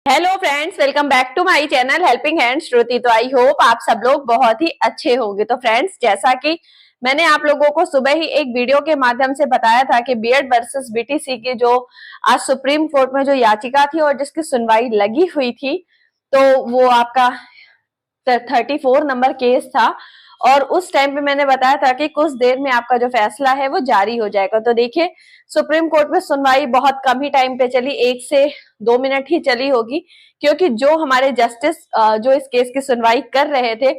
Hello friends, welcome back to my channel helping hand Shruti. तो I hope आप सब लोग बहुत ही अच्छे होंगे। तो फ्रेंड्स, जैसा कि मैंने आप लोगों को सुबह ही एक वीडियो के माध्यम से बताया था कि बीएड वर्सेस बीटीसी की जो आज सुप्रीम कोर्ट में जो याचिका थी और जिसकी सुनवाई लगी हुई थी, तो वो आपका 34 नंबर केस था। और उस टाइम पे मैंने बताया था कि कुछ देर में आपका जो फैसला है वो जारी हो जाएगा। तो देखिए, सुप्रीम कोर्ट में सुनवाई बहुत कम ही टाइम पे चली, 1 से 2 मिनट ही चली होगी, क्योंकि जो हमारे जस्टिस जो इस केस की सुनवाई कर रहे थे,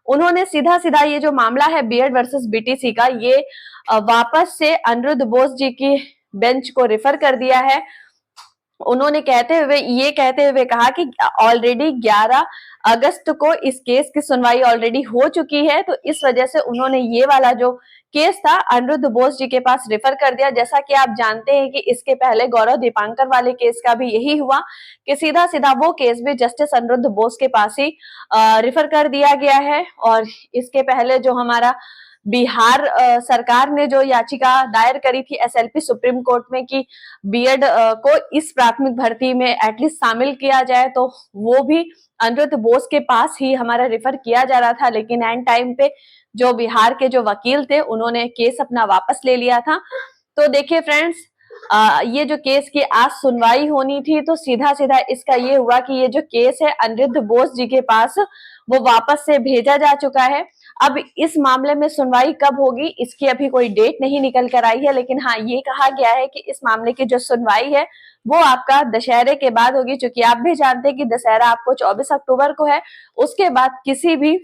उन्होंने सीधा सीधा ये जो मामला है बीएड वर्सेस बीटीसी का, ये वापस से अनिरुद्ध बोस जी की बेंच को रेफर कर दिया है। उन्होंने कहते हुए कहा कि ऑलरेडी 11 अगस्त को इस केस की सुनवाई ऑलरेडी हो चुकी है, तो इस वजह से उन्होंने ये वाला जो केस था अनिरुद्ध बोस जी के पास रेफर कर दिया। जैसा कि आप जानते हैं कि इसके पहले गौरव दीपांकर वाले केस का भी यही हुआ कि सीधा सीधा वो केस भी जस्टिस अनिरुद्ध बोस के पास ही रेफर कर दिया गया है। और इसके पहले जो हमारा बिहार सरकार ने जो याचिका दायर करी थी एसएलपी सुप्रीम कोर्ट में कि बीएड को इस प्राथमिक भर्ती में एटलीस्ट शामिल किया जाए, तो वो भी अनिरुद्ध बोस के पास ही हमारा रेफर किया जा रहा था। लेकिन एंड टाइम पे जो बिहार के जो वकील थे, उन्होंने केस अपना वापस ले लिया था। तो देखिए फ्रेंड्स, ये जो केस की आज सुनवाई होनी थी, तो सीधा सीधा इसका ये हुआ कि ये जो केस है अनिरुद्ध बोस जी के पास वो वापस से भेजा जा चुका है। अब इस मामले में सुनवाई कब होगी, इसकी अभी कोई डेट नहीं निकल कर आई है, लेकिन हाँ, ये कहा गया है कि इस मामले की जो सुनवाई है वो आपका दशहरे के बाद होगी। क्योंकि आप भी जानते हैं कि दशहरा आपको 24 अक्टूबर को है, उसके बाद किसी भी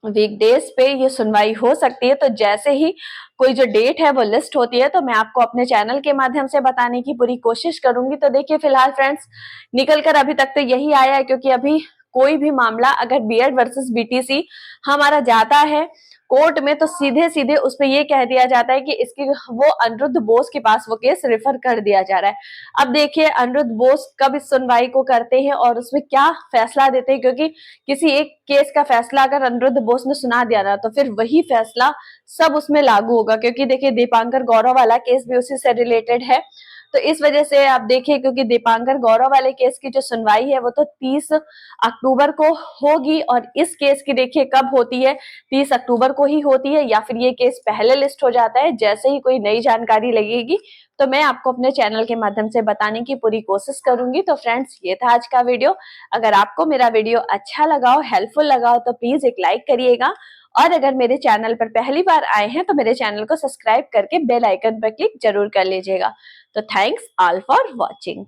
वीकडेज पे ये सुनवाई हो सकती है। तो जैसे ही कोई जो डेट है वो लिस्ट होती है, तो मैं आपको अपने चैनल के माध्यम से बताने की पूरी कोशिश करूंगी। तो देखिए, फिलहाल फ्रेंड्स, निकल कर अभी तक तो यही आया है, क्योंकि अभी कोई भी मामला अगर बीएड वर्सेस बीटीसी हमारा जाता है कोर्ट में, तो सीधे सीधे उस पर यह कह दिया जाता है कि इसकी वो अनिरुद्ध बोस के पास वो केस रेफर कर दिया जा रहा है। अब देखिए अनिरुद्ध बोस कब इस सुनवाई को करते हैं और उसमें क्या फैसला देते हैं, क्योंकि किसी एक केस का फैसला अगर अनिरुद्ध बोस ने सुना दिया ना, तो फिर वही फैसला सब उसमें लागू होगा। क्योंकि देखिए, दीपांकर गौरव वाला केस भी उसी से रिलेटेड है। तो इस वजह से आप देखिए, क्योंकि दीपांकर गौरव वाले केस की जो सुनवाई है वो तो 30 अक्टूबर को होगी, और इस केस की देखिए कब होती है, 30 अक्टूबर को ही होती है, या फिर ये केस पहले लिस्ट हो जाता है। जैसे ही कोई नई जानकारी लगेगी तो मैं आपको अपने चैनल के माध्यम से बताने की पूरी कोशिश करूंगी। तो फ्रेंड्स, ये था आज का वीडियो। अगर आपको मेरा वीडियो अच्छा लगा हो, हेल्पफुल लगा हो, तो प्लीज एक लाइक करिएगा। और अगर मेरे चैनल पर पहली बार आए हैं तो मेरे चैनल को सब्सक्राइब करके बेल आइकन पर क्लिक जरूर कर लीजिएगा। तो थैंक्स ऑल फॉर वॉचिंग।